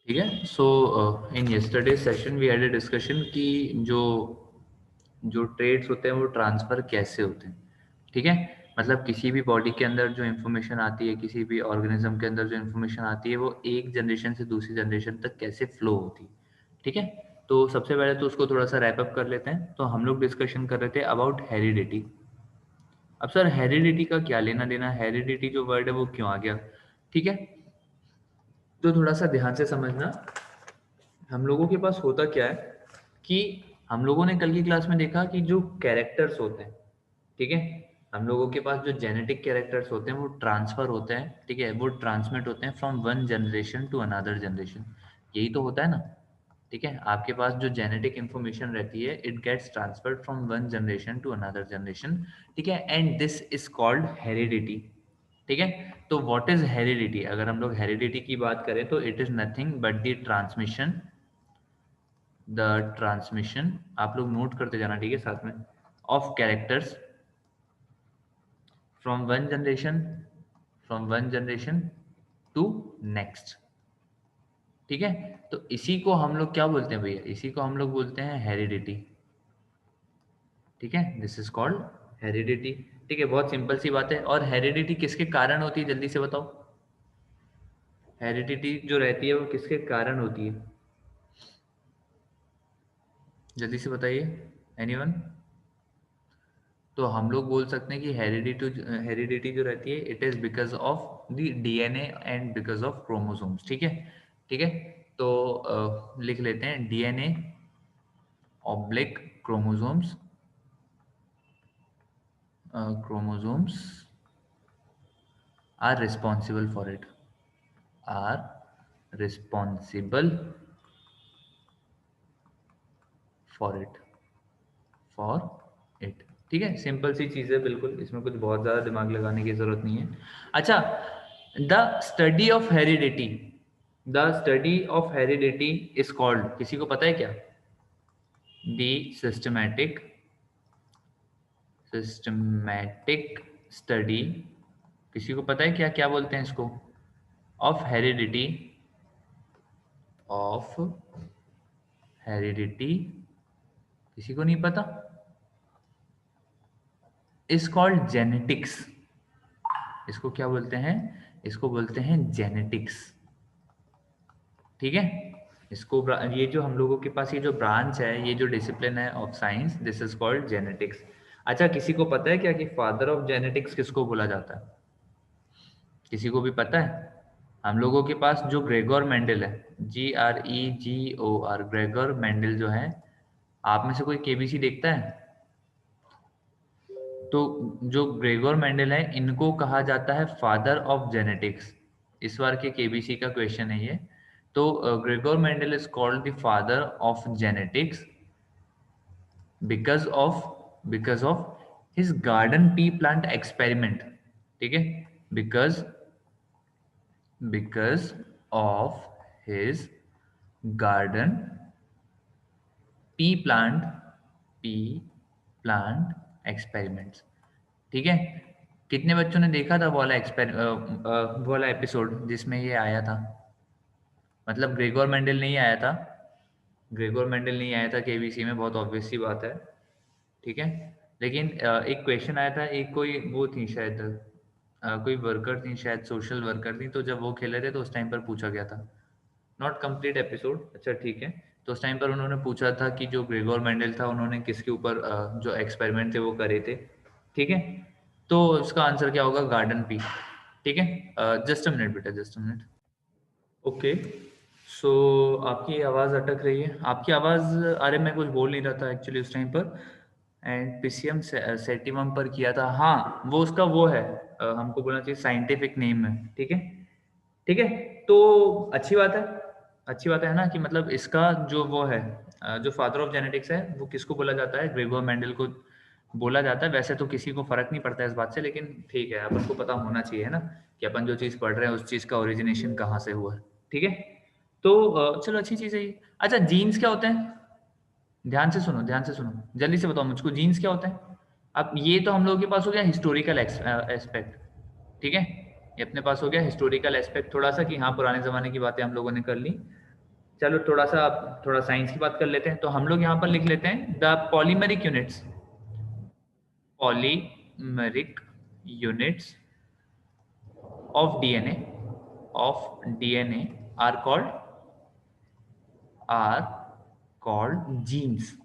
ठीक है। So in yesterday session we had a discussion कि जो जो ट्रेड्स होते हैं वो ट्रांसफ़र कैसे होते हैं, ठीक है? मतलब किसी भी बॉडी के अंदर जो इन्फॉर्मेशन आती है, किसी भी ऑर्गेनिज्म के अंदर जो इन्फॉर्मेशन आती है, वो एक जनरेशन से दूसरी जनरेशन तक कैसे फ्लो होती है, ठीक है? तो सबसे पहले तो उसको थोड़ा-सा रैप अप कर लेते हैं। तो हम लोग डिस्कशन कर रहे थे अबाउट हेरिडिटी। अब सर हेरिडिटी का क्या लेना-देना? हेरिडिटी जो वर्ड है वो क्यों आ गया? ठीक है? तो थोड़ा-सा ध्यान से समझना। हम लोगों के पास होता क्या है कि हम लोगों ने कल की क्लास में देखा कि जो कैरेक्टर्स होते हैं, ठीक है, हम लोगों के पास जो जेनेटिक कैरेक्टर्स होते हैं वो ट्रांसफर होते हैं, ठीक है, वो ट्रांसमिट होते हैं from one generation to another generation. यही तो होता है ना, ठीक है? आपके पास जो जेनेटिक इंफॉर्मेशन रहती है it gets transferred from one generation to another generation, ठीक है, and this is called heredity. ठीक है। तो व्हाट इज हेरिडिटी? अगर हम लोग हेरिडिटी की बात करें तो it is nothing but the transmission, आप लोग नोट करते जाना, ठीक है, साथ में, of characters from one generation to next. ठीक है। तो इसी को हम लोग क्या बोलते हैं भैया? इसी को हम लोग बोलते हैं हेरिडिटी। ठीक है, दिस इज कॉल्ड हेरिडिटी। ठीक है, बहुत सिंपल सी बात है। और हेरिडिटी किसके कारण होती है, जल्दी से बताओ। हेरिडिटी जो रहती है वो किसके कारण होती है, जल्दी से बताइए, एनीवन? तो हम लोग बोल सकते हैं कि हेरिडिटी जो रहती है it is because of the DNA and because of chromosomes. ठीक है, ठीक है। तो लिख लेते हैं DNA oblique chromosomes, chromosomes are responsible for it, are responsible for it, for it. ठीक है, सिंपल सी चीज़ है बिल्कुल, इसमें कुछ बहुत ज़्यादा दिमाग लगाने की ज़रूरत नहीं है। अच्छा, the study of heredity, the study of heredity is called, किसी को पता है क्या? द सिस्टमैटिक सिस्टमैटिक स्टडी, किसी को पता है क्या क्या बोलते हैं इसको? ऑफ हेरिडिटी, ऑफ हेरिडिटी, किसी को नहीं पता? Is called genetics. इसको क्या बोलते हैं? इसको बोलते हैं जेनेटिक्स। ठीक है, इसको ये जो हम लोगों के पास ये जो ब्रांच है, ये जो डिसिप्लिन है of science, this is called genetics. अच्छा, किसी को पता है क्या कि फादर ऑफ जेनेटिक्स किसको बोला जाता है? किसी को भी पता है? हम लोगों के पास जो ग्रेगोर मेंडल है, GREGOR, ग्रेगोर मेंडल जो है, आप में से कोई केबीसी देखता है? तो जो ग्रेगोर मेंडल है इनको कहा जाता है फादर ऑफ जेनेटिक्स। इस बार के केबीसी का क्वेश्चन है ये। तो Gregor Mendel is called the father of genetics because of his garden pea plant experiment. ठीक है, because because of his garden pea plant P plant experiments. ठीक है। कितने बच्चों ने देखा था वो वाला एपिसोड जिसमें ये आया था? मतलब ग्रेगोर मेंडल नहीं आया था, ग्रेगोर मेंडल नहीं आया था केबीसी में, बहुत ऑब्वियस सी बात है। ठीक है, लेकिन एक क्वेश्चन आया था, एक कोई वो थी शायद, कोई वर्कर थी शायद, सोशल वर्कर थी, तो जब वो खेले थे तो उस टाइम पर पूछा गया था। नॉट कंप्लीट एपिसोड, अच्छा ठीक है। तो उस टाइम पर उन्होंने पूछा था कि जो ग्रेगोर मेंडल था उन्होंने किसके ऊपर जो एक्सपेरिमेंट थे वो करे थे। ठीक है, तो इसका आंसर क्या होगा? Garden pea. ठीक है, जस्ट अ मिनट बेटा, जस्ट अ मिनट। ओके, सो आपकी आवाज़ अटक रही है, आपकी आवाज़, अरे मैं कुछ बोल नहीं रहा था एक्चुअली उस टाइम पर, एंड पिसियम सेटिमम पर किया था। हाँ, वो उसका वो है, हमको बोलना चाहिए साइंटिफिक नेम है। ठीक है, ठीक है। तो अच्छी बात है, अच्छी बात है ना, कि मतलब इसका जो वो है, जो फादर ऑफ जेनेटिक्स है वो किसको बोला जाता है? ग्रेगोर मेंडल को बोला जाता है। वैसे तो किसी को फर्क नहीं पड़ता इस बात से, लेकिन ठीक है, अपन को पता होना चाहिए ना कि अपन जो चीज़ पढ़ रहे हैं उस चीज़ का ओरिजिनेशन कहाँ से हुआ है। ठीक है, तो चलो अच्छी चीज़ है ये। अच्छा, जीन्स क्या होते हैं? ध्यान से सुनो, ध्यान से सुनो, जल्दी से बताओ मुझको, जीन्स क्या होते हैं? अब ये तो हम लोगों के पास हो गया हिस्टोरिकल एस्पेक्ट। ठीक है, ये अपने पास हो गया हिस्टोरिकल एस्पेक्ट थोड़ा सा, कि हाँ पुराने ज़माने की बातें हम लोगों ने कर ली। चलो थोड़ा साइंस की बात कर लेते हैं। तो हम लोग यहाँ पर लिख लेते हैं the polymeric units, polymeric units of DNA are called genes.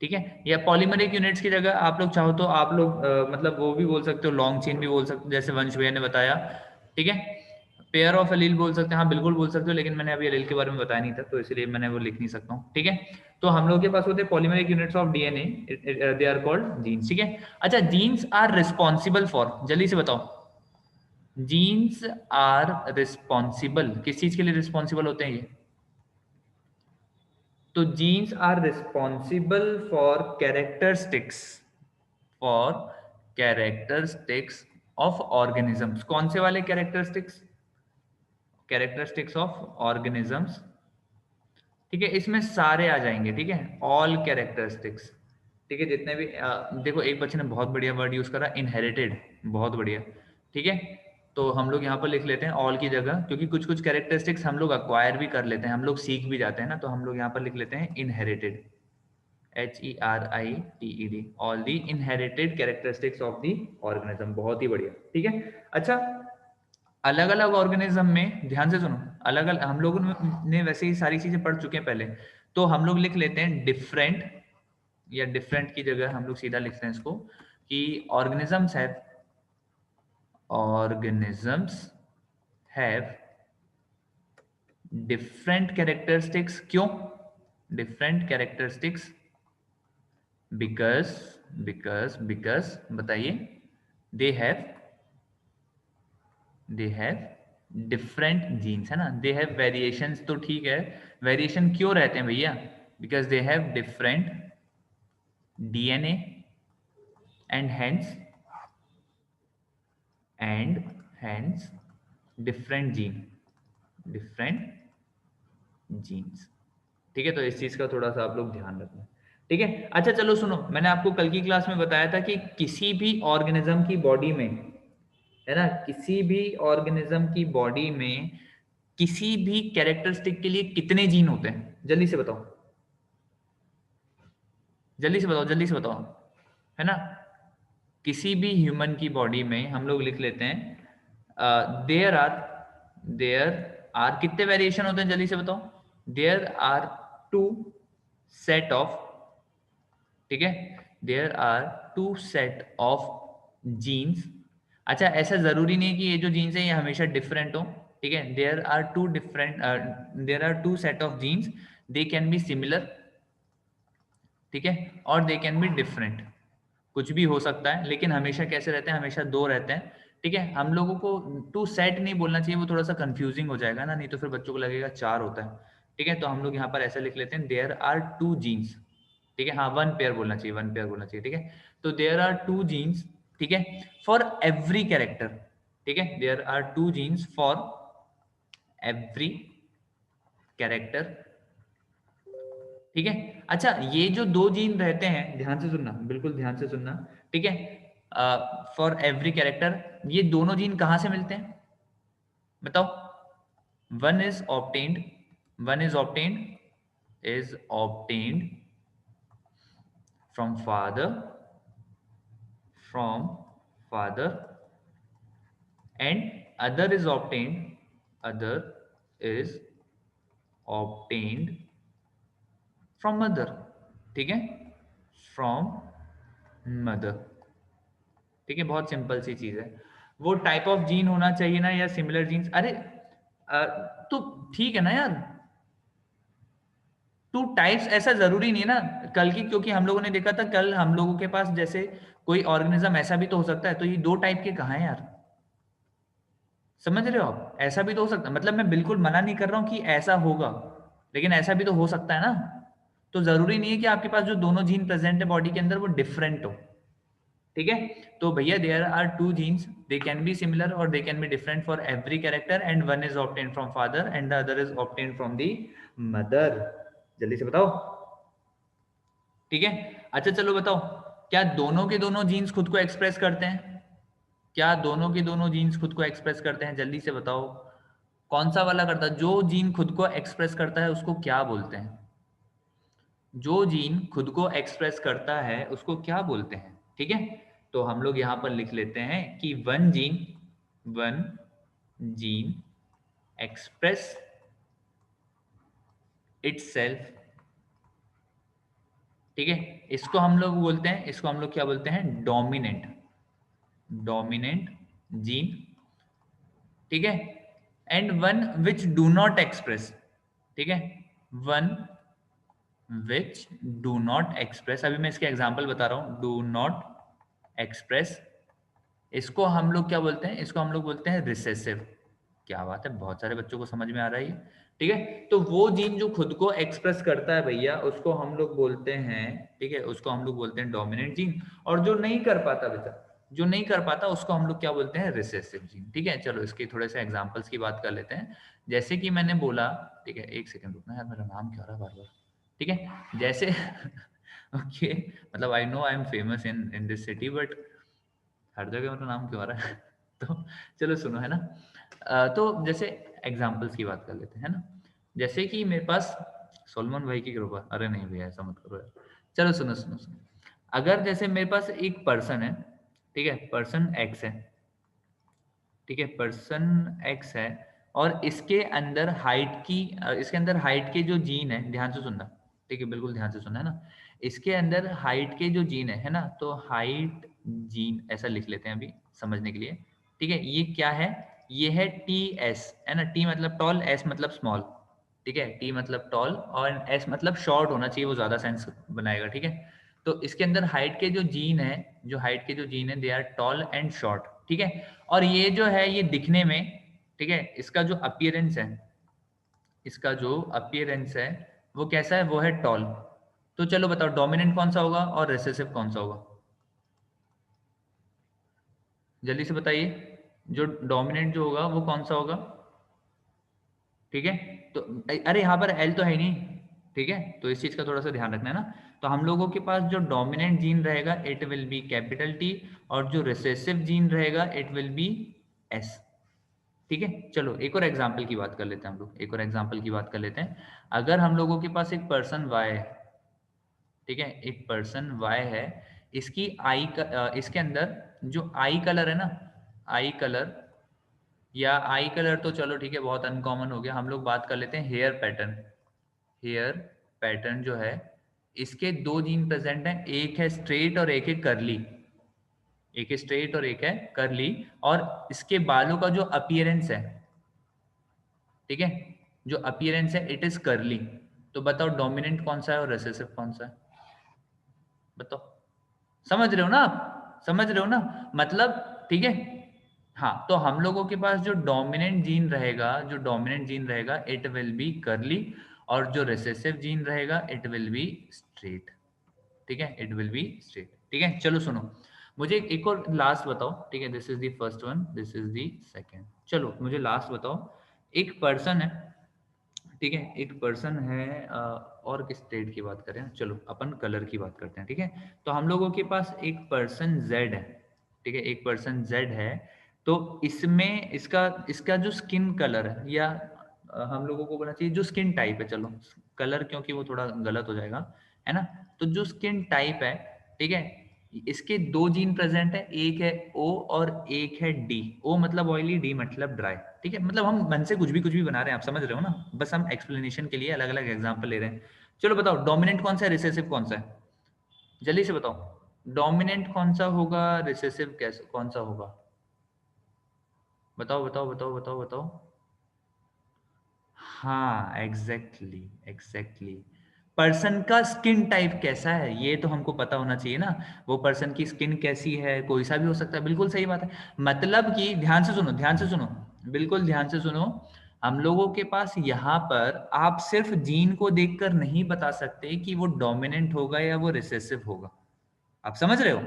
ठीक है, या पॉलीमरिक यूनिट्स की जगह आप लोग चाहो तो आप लोग मतलब वो भी बोल सकते हो, लॉन्ग चेन भी बोल सकते हो, जैसे वंश भैया ने बताया। ठीक है, पेयर ऑफ एलील बोल सकते हैं, हाँ बिल्कुल बोल सकते हो, लेकिन मैंने अभी एलील के बारे में बताया नहीं था तो इसलिए मैंने वो लिख नहीं सकता हूँ। ठीक है, तो हम लोग के पास होते हैं polymeric units of DNA, they are called genes. ठीक है, अच्छा जीन्स आर रिस्पॉन्सिबल फॉर, जल्दी से बताओ, जीन्स आर रिस्पॉन्सिबल किस चीज के लिए रिस्पॉन्सिबल होते हैं ये? तो genes are responsible for characteristics of organisms. कौन से वाले कैरेक्टरिस्टिक्स? Characteristics of organisms. ठीक है, इसमें सारे आ जाएंगे। ठीक है, ऑल कैरेक्टरिस्टिक्स। ठीक है, जितने भी देखो एक बच्चे ने बहुत बढ़िया वर्ड यूज करा, इनहेरिटेड, बहुत बढ़िया। ठीक है, तो हम लोग यहाँ पर लिख लेते हैं ऑल की जगह, क्योंकि कुछ कुछ कैरेक्टरिस्टिक्स हम लोग अक्वायर भी कर लेते हैं, हम लोग सीख भी जाते हैं ना, तो हम लोग यहाँ पर लिख लेते हैं inherited, HERITED, all the inherited characteristics of the organism. बहुत ही बढ़िया। ठीक है, अच्छा अलग अलग ऑर्गेनिज्म में ध्यान से सुनो, अलग अलग हम लोगों ने वैसे ही सारी चीजें पढ़ चुके हैं पहले, तो हम लोग लिख लेते हैं डिफरेंट, या डिफरेंट की जगह हम लोग सीधा लिखते हैं इसको कि ऑर्गेनिजम्स हैव डिफरेंट कैरेक्टरिस्टिक्स। क्यों डिफरेंट कैरेक्टरिस्टिक्स? बिकॉज बताइए, दे हैव डिफरेंट जीन्स, है ना, दे हैव वेरिएशंस। तो ठीक है, वेरिएशन क्यों रहते हैं भैया? Because they have different DNA and hence different genes. ठीक है, तो इस चीज का थोड़ा सा आप लोग ध्यान रखना। ठीक है, अच्छा चलो सुनो, मैंने आपको कल की क्लास में बताया था कि किसी भी ऑर्गेनिज्म की बॉडी में, है ना, किसी भी ऑर्गेनिज्म की बॉडी में किसी भी कैरेक्टरिस्टिक के लिए कितने जीन होते हैं? जल्दी से बताओ, जल्दी से बताओ, है ना। किसी भी ह्यूमन की बॉडी में हम लोग लिख लेते हैं देयर आर कितने वेरिएशन होते हैं? जल्दी से बताओ। देयर आर 2 सेट ऑफ, ठीक है, there are 2 set of genes. अच्छा ऐसा जरूरी नहीं है कि ये जो जीन्स है ये हमेशा डिफरेंट हो। ठीक है, there are two set of genes, they can be similar, ठीक है, और दे कैन बी डिफरेंट। कुछ भी हो सकता है, लेकिन हमेशा कैसे रहते हैं? हमेशा 2 रहते हैं। ठीक है, हम लोगों को 2 सेट नहीं बोलना चाहिए, वो थोड़ा सा कंफ्यूजिंग हो जाएगा ना, नहीं तो फिर बच्चों को लगेगा 4 होता है। ठीक है, तो हम लोग यहाँ पर ऐसा लिख लेते हैं देयर आर 2 जीन्स। ठीक है, हाँ 1 पेयर बोलना चाहिए, 1 पेयर बोलना चाहिए। ठीक है, तो देयर आर 2 जीन्स, ठीक है, फॉर एवरी कैरेक्टर। ठीक है, there are 2 genes for every character. ठीक है, अच्छा ये जो 2 जीन रहते हैं, ध्यान से सुनना, बिल्कुल ध्यान से सुनना। ठीक है, फॉर एवरी कैरेक्टर, ये दोनों जीन कहां से मिलते हैं बताओ? One is obtained one is obtained from father and other is obtained from mother. ठीक है, फ्रॉम मदर। ठीक है, बहुत सिंपल सी चीज है। वो टाइप ऑफ जीन होना चाहिए ना, या सिमिलर जीन्स। अरे तो ठीक है ना यार, 2 टाइप्स ऐसा जरूरी नहीं है ना कल की, क्योंकि हम लोगों ने देखा था कल हम लोगों के पास जैसे कोई ऑर्गेनिज्म ऐसा भी तो हो सकता है, तो ये 2 टाइप के कहाँ है यार? समझ रहे हो आप? ऐसा भी तो हो सकता है, मतलब मैं बिल्कुल मना नहीं कर रहा हूं कि ऐसा होगा, लेकिन ऐसा भी तो हो सकता है ना। तो जरूरी नहीं है कि आपके पास जो दोनों जीन प्रेजेंट है बॉडी के अंदर वो डिफरेंट हो। ठीक है, तो भैया there are 2 genes, they can be similar और they can be different for every character, and one is obtained from father and the other is obtained from the mother. जल्दी से बताओ। ठीक है, अच्छा चलो बताओ, क्या दोनों के दोनों जीन्स खुद को एक्सप्रेस करते हैं? क्या दोनों के दोनों जीन्स खुद को एक्सप्रेस करते हैं? जल्दी से बताओ, कौन सा वाला करता है? जो जीन खुद को एक्सप्रेस करता है उसको क्या बोलते हैं? जो जीन खुद को एक्सप्रेस करता है उसको क्या बोलते हैं? ठीक है, तो हम लोग यहां पर लिख लेते हैं कि वन जीन एक्सप्रेस इटसेल्फ। ठीक है, इसको हम लोग बोलते हैं, इसको हम लोग क्या बोलते हैं? Dominant gene. ठीक है, and one which do not express. ठीक है, one which do not express, अभी मैं इसके एग्जाम्पल बता रहा हूं, डू नॉट एक्सप्रेस, इसको हम लोग क्या बोलते हैं? इसको हम लोग बोलते हैं रिसेसिव। क्या बात है, बहुत सारे बच्चों को समझ में आ रहा है ये। ठीक है, तो वो जीन जो खुद को एक्सप्रेस करता है भैया, उसको हम लोग बोलते हैं, ठीक है, उसको हम लोग बोलते हैं डोमिनेंट जीन। और जो नहीं कर पाता बेटा, जो नहीं कर पाता उसको हम लोग क्या बोलते हैं? Recessive gene. ठीक है, चलो इसके थोड़े से एग्जांपल्स की बात कर लेते हैं। जैसे कि मैंने बोला, ठीक है, एक सेकंड रुकना यार, मेरा नाम क्या हो रहा है बार बार। ठीक है, जैसे ओके, मतलब I know I am famous in in this city, but हर जगह मेरा नाम क्यों आ रहा है? तो चलो सुनो, है ना। तो जैसे एग्जाम्पल्स की बात कर लेते हैं, है ना। जैसे कि मेरे पास सलमान भाई की कृपा, अरे नहीं भैया ऐसा मत करो यार। चलो सुनो सुनो सुनो, अगर जैसे मेरे पास एक पर्सन है, ठीक है, पर्सन एक्स है, ठीक है, पर्सन एक्स है, और इसके अंदर हाइट की इसके अंदर हाइट के जो जीन है, ध्यान से सुनना, ठीक है, बिल्कुल ध्यान से सुनना, है ना। इसके अंदर हाइट के जो जीन है ना, तो हाइट जीन ऐसा लिख लेते हैं अभी समझने के लिए। ठीक है, ये क्या है? ये है टी एस, है ना। टी मतलब टॉल, एस मतलब स्मॉल। ठीक है, टी मतलब टॉल और एस मतलब शॉर्ट होना चाहिए, वो ज्यादा सेंस बनाएगा। ठीक है, तो इसके अंदर हाइट के जो जीन है, जो हाइट के जो जीन है, they are tall and short. ठीक है, और ये जो है ये दिखने में, ठीक है, इसका जो अपीयरेंस है, इसका जो अपीयरेंस है वो कैसा है? वो है टॉल। तो चलो बताओ डोमिनेंट कौन सा होगा और रिसेसिव कौन सा होगा? जल्दी से बताइए, जो डोमिनेंट जो होगा वो कौन सा होगा? ठीक है, तो अरे यहाँ पर एल तो है ही नहीं। ठीक है, तो इस चीज का थोड़ा सा ध्यान रखना है ना। तो हम लोगों के पास जो डोमिनेंट जीन रहेगा it will be capital T, और जो रिसेसिव जीन रहेगा इट विल बी एस। ठीक है, चलो एक और एग्जाम्पल की बात कर लेते हैं हम लोग, एक और एग्जाम्पल की बात कर लेते हैं। अगर हम लोगों के पास एक पर्सन वाई है, ठीक है, एक पर्सन वाई है, इसकी आई का इसके अंदर जो आई कलर है ना, आई कलर, या आई कलर तो चलो ठीक है बहुत अनकॉमन हो गया, हम लोग बात कर लेते हैं हेयर पैटर्न। हेयर पैटर्न जो है, इसके दो जीन प्रेजेंट हैं, एक है स्ट्रेट और एक है करली। एक है स्ट्रेट और एक है करली, और इसके बालों का जो अपीयरेंस है, ठीक है, जो अपीयरेंस है इट इज करली। तो बताओ डोमिनेंट कौन सा है और रिसेसिव कौन सा है? बताओ, समझ रहे हो ना आप? समझ रहे हो ना मतलब? ठीक है, हाँ, तो हम लोगों के पास जो डोमिनेंट जीन रहेगा, जो डोमिनेंट जीन रहेगा इट विल बी करली, और जो रिसेसिव जीन रहेगा इट विल बी स्ट्रेट। ठीक है, इट विल बी स्ट्रेट। ठीक है, चलो सुनो, मुझे एक और लास्ट बताओ। ठीक है, this is the first one, this is the second. चलो मुझे लास्ट बताओ, एक पर्सन है, ठीक है, एक पर्सन है, और किस स्टेट की बात करें, चलो अपन कलर की बात करते हैं। ठीक है, तो हम लोगों के पास एक पर्सन जेड है, ठीक है, एक पर्सन जेड है। तो इसमें इसका इसका जो स्किन कलर है, या हम लोगों को बोलना चाहिए जो स्किन टाइप है, चलो कलर क्योंकि वो थोड़ा गलत हो जाएगा, है ना। तो जो स्किन टाइप है, ठीक है, इसके दो जीन प्रेजेंट है, एक है ओ और एक है डी। ओ मतलब ऑयली, डी मतलब ड्राई। ठीक है, मतलब हम मन से कुछ भी बना रहे हैं, आप समझ रहे हो ना, बस हम एक्सप्लेनेशन के लिए अलग अलग एग्जांपल ले रहे हैं। चलो बताओ डोमिनेंट कौन सा है, रिसेसिव कौन सा है? जल्दी से बताओ डोमिनेंट कौन सा होगा, रिसेसिव कैसे कौन सा होगा? बताओ बताओ बताओ बताओ बताओ। हाँ, एग्जैक्टली एग्जैक्टली। पर्सन का स्किन टाइप कैसा है ये तो हमको पता होना चाहिए ना। वो पर्सन की स्किन कैसी है, कोई सा भी हो सकता है, बिल्कुल सही बात है। मतलब कि ध्यान से सुनो, ध्यान से सुनो, बिल्कुल ध्यान से सुनो। हम लोगों के पास यहाँ पर आप सिर्फ जीन को देखकर नहीं बता सकते कि वो डोमिनेंट होगा या वो रिसेसिव होगा। आप समझ रहे हो?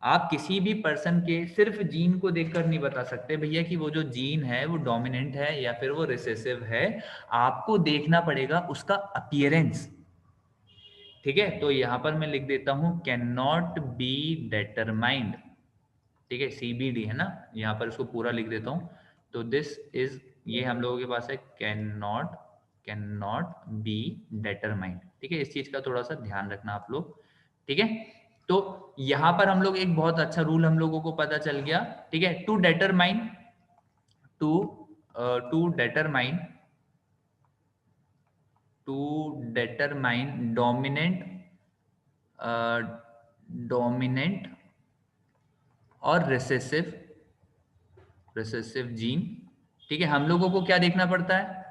आप किसी भी पर्सन के सिर्फ जीन को देखकर नहीं बता सकते भैया कि वो जो जीन है वो डोमिनेंट है या फिर वो रिसेसिव है। आपको देखना पड़ेगा उसका अपीयरेंस। ठीक है, तो यहां पर मैं लिख देता हूं कैन नॉट बी डेटरमाइंड। ठीक है, सीबीडी है ना, यहां पर इसको पूरा लिख देता हूं। तो दिस इज ये हम लोगों के पास है कैन नॉट बी डेटरमाइंड। ठीक है, इस चीज का थोड़ा सा ध्यान रखना आप लोग। ठीक है, तो यहां पर हम लोग एक बहुत अच्छा रूल हम लोगों को पता चल गया। ठीक है, to determine to to determine to determine dominant और रिसेसिव जीन। ठीक है, हम लोगों को क्या देखना पड़ता है?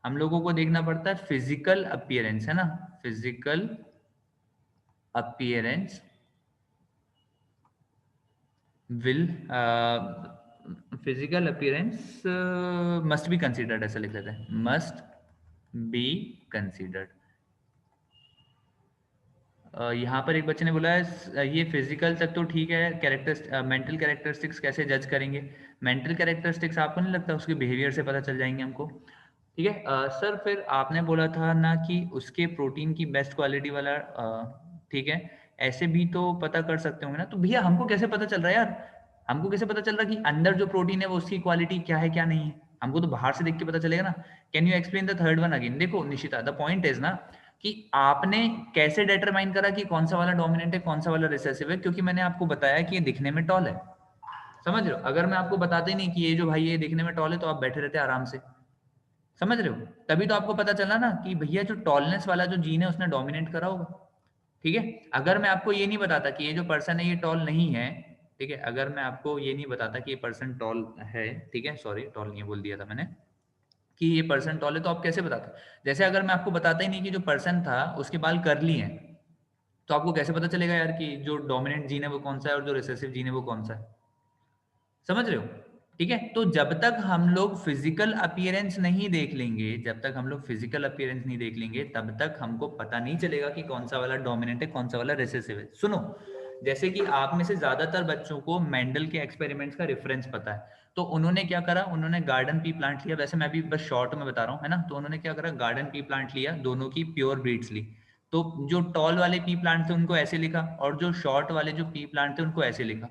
हम लोगों को देखना पड़ता है फिजिकल अपीयरेंस, है ना, physical appearance will physical appearance must be considered, ऐसा लिख लेते हैं, मस्ट बी कंसिडर्ड। यहाँ पर एक बच्चे ने बोला है ये फिजिकल तक तो ठीक है, कैरेक्टर मेंटल कैरेक्टरिस्टिक्स कैसे जज करेंगे? मेंटल कैरेक्टरिस्टिक्स आपको नहीं लगता उसके बिहेवियर से पता चल जाएंगे हमको? ठीक है सर, फिर आपने बोला था ना कि उसके प्रोटीन की बेस्ट क्वालिटी वाला ठीक है, ऐसे भी तो पता कर सकते होंगे ना। तो भैया हमको कैसे पता चल रहा है यार? हमको कैसे पता चल रहा है कि अंदर जो प्रोटीन है वो उसकी क्वालिटी क्या है क्या नहीं है? हमको तो बाहर से देख के पता चलेगा ना। Can you explain the third one again? देखो निशिता, द पॉइंट इज ना कि आपने कैसे डिटरमाइन करा कि कौन सा वाला डोमिनेंट है कौन सा वाला रिसेसिव है? क्योंकि मैंने आपको बताया कि ये दिखने में टॉल है, समझ रहे हो? अगर मैं आपको बताते ही नहीं कि ये जो भाई ये दिखने में टॉल है, तो आप बैठे रहते आराम से, समझ रहे हो? तभी तो आपको पता चला ना कि भैया जो टॉलनेस वाला जो जीन है उसने डोमिनेट करा होगा। ठीक है, अगर मैं आपको ये नहीं बताता कि ये जो पर्सन है ये टॉल नहीं है, ठीक है, अगर मैं आपको ये नहीं बताता कि ये पर्सन टॉल है, ठीक है, सॉरी टॉल नहीं बोल दिया था मैंने, कि ये पर्सन टॉल है, तो आप कैसे बताते? जैसे अगर मैं आपको बताता ही नहीं कि जो पर्सन था उसके बाल कर्ली हैं, तो आपको कैसे पता चलेगा यार कि जो डोमिनेंट जीन है वो कौन सा है और जो रिसेसिव जीन है वो कौन सा है? समझ रहे हो? ठीक है, तो जब तक हम लोग फिजिकल अपीयरेंस नहीं देख लेंगे, जब तक हम लोग फिजिकल अपीयरेंस नहीं देख लेंगे, तब तक हमको पता नहीं चलेगा कि कौन सा वाला डोमिनेंट है कौन सा वाला रिसेसिव है। सुनो, जैसे कि आप में से ज्यादातर बच्चों को मेंडल के एक्सपेरिमेंट्स का रेफरेंस पता है, तो उन्होंने क्या करा, उन्होंने गार्डन पी प्लांट लिया, वैसे मैं भी बस शॉर्ट में बता रहा हूँ, है ना, तो उन्होंने क्या करा, गार्डन पी प्लांट लिया, दोनों की प्योर ब्रीड्स ली। तो जो टॉल वाले पी प्लांट थे उनको ऐसे लिखा, और जो शॉर्ट वाले जो पी प्लांट थे उनको ऐसे लिखा।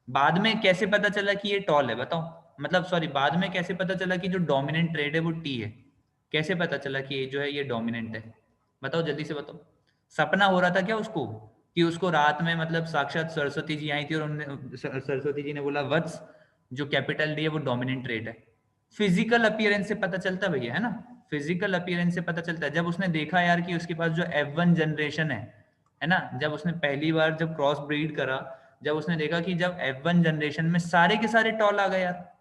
बाद में कैसे पता चला कि ये टॉल है बताओ? मतलब सॉरी, बाद में कैसे पता चला कि जो डोमिनेंट ट्रेड है वो टी है? कैसे पता चला कि ये जो है ये डोमिनेंट है? बताओ जल्दी से बताओ। सपना हो रहा था क्या उसको, कि उसको रात में मतलब साक्षात सरस्वती जी आई थी और उन्होंने सरस्वती जी ने बोला वत्स, जो कैपिटल डी है वो डोमिनेंट ट्रेड है? फिजिकल अपीयरेंस से पता चलता है भैया, है ना, फिजिकल अपीयरेंस से पता चलता है। जब उसने देखा यार कि उसके पास जो F1 जनरेशन है ना, जब उसने पहली बार जब क्रॉस ब्रीड करा, जब उसने देखा कि जब F1 जनरेशन में सारे के सारे टॉल आ गए यार,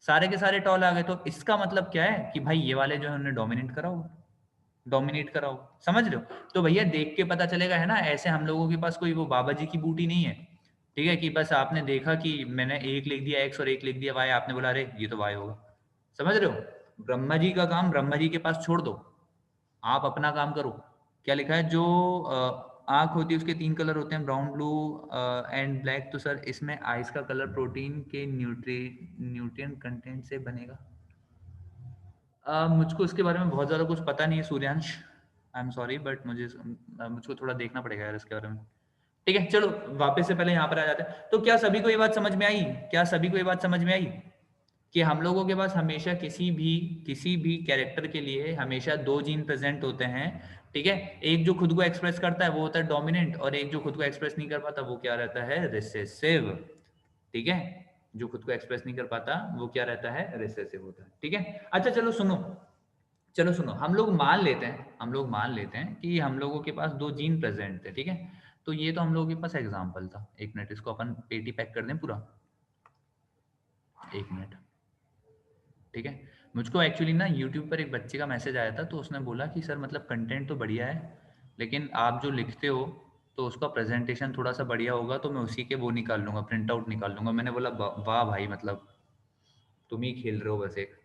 सारे के सारे टॉल आ गए, तो इसका मतलब क्या है कि भाई ये वाले जो है उन्होंने डोमिनेट करा होगा, डोमिनेट करा होगा, समझ रहे हो? तो भैया देख के पता चलेगा, है ना, ऐसे हम लोगों के पास कोई वो बाबा जी की बूटी नहीं है। ठीक है, कि बस आपने देखा कि मैंने एक लिख दिया एक्स और एक लिख दिया वाई, आपने बोला अरे ये तो वाई होगा, समझ रहे हो? ब्रह्मा जी का काम ब्रह्मा जी के पास छोड़ दो, आप अपना काम करो। क्या लिखा है, जो आंख होती है उसके 3 कलर होते हैं, ब्राउन, ब्लू एंड ब्लैक, तो सर इसमें आइस का कलर प्रोटीन के न्यूट्रिएंट कंटेंट से बनेगा। मुझको इसके बारे में बहुत ज़्यादा कुछ पता नहीं है Suryansh, I am sorry, but मुझको थोड़ा देखना पड़ेगा यार इसके बारे में। ठीक है, चलो वापस से पहले यहाँ पर आ जाते हैं। तो क्या सभी को ये बात समझ में आई? क्या सभी को ये बात समझ में आई कि हम लोगों के पास हमेशा किसी भी कैरेक्टर के लिए हमेशा दो जीन प्रेजेंट होते हैं? ठीक है, एक जो खुद को एक्सप्रेस करता है वो होता है डोमिनेंट, और एक जो खुद को एक्सप्रेस नहीं कर पाता वो क्या रहता है, रिसेसिव। ठीक है, जो खुद को एक्सप्रेस नहीं कर पाता वो क्या रहता है, रिसेसिव होता है। ठीक है, अच्छा चलो सुनो, चलो सुनो, हम लोग मान लेते हैं कि हम लोगों के पास दो जीन प्रेजेंट थे, ठीक है, तो ये तो हम लोगों के पास एग्जाम्पल था। एक मिनट, इसको अपन पेटी पैक कर दें पूरा, एक मिनट। ठीक है, मुझको एक्चुअली ना यूट्यूब पर एक बच्चे का मैसेज आया था, तो उसने बोला कि सर मतलब कंटेंट तो बढ़िया है, लेकिन आप जो लिखते हो तो उसका प्रेजेंटेशन थोड़ा सा बढ़िया होगा, तो मैं उसी के वो निकाल लूंगा, प्रिंट आउट निकाल लूंगा। मैंने बोला वाह भाई, मतलब तुम ही खेल रहे हो बस एक।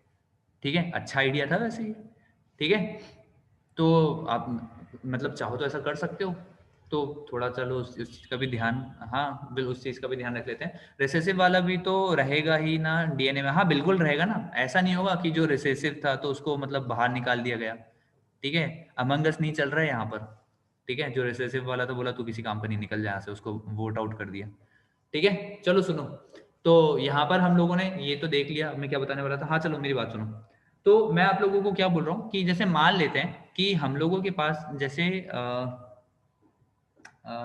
ठीक है, अच्छा आइडिया था वैसे ये। ठीक है, तो आप मतलब चाहो तो ऐसा कर सकते हो, तो थोड़ा चलो उस चीज़ का भी ध्यान, हाँ बिल्कुल उस चीज़ का भी ध्यान रख लेते हैं। रिसेसिव वाला भी तो रहेगा ही ना डीएनए में, हाँ बिल्कुल रहेगा ना, ऐसा नहीं होगा कि जो रिसेसिव था तो उसको मतलब बाहर निकाल दिया गया। ठीक है, अमंग अस नहीं चल रहा है यहाँ पर। ठीक है, जो रिसेसिव वाला था बोला तू किसी काम का नहीं, निकल जा यहाँ से, उसको वोट आउट कर दिया। ठीक है, चलो सुनो, तो यहाँ पर हम लोगों ने ये तो देख लिया, अब मैं क्या बताने वाला था, हाँ चलो मेरी बात सुनो। तो मैं आप लोगों को क्या बोल रहा हूँ कि जैसे मान लेते हैं कि हम लोगों के पास जैसे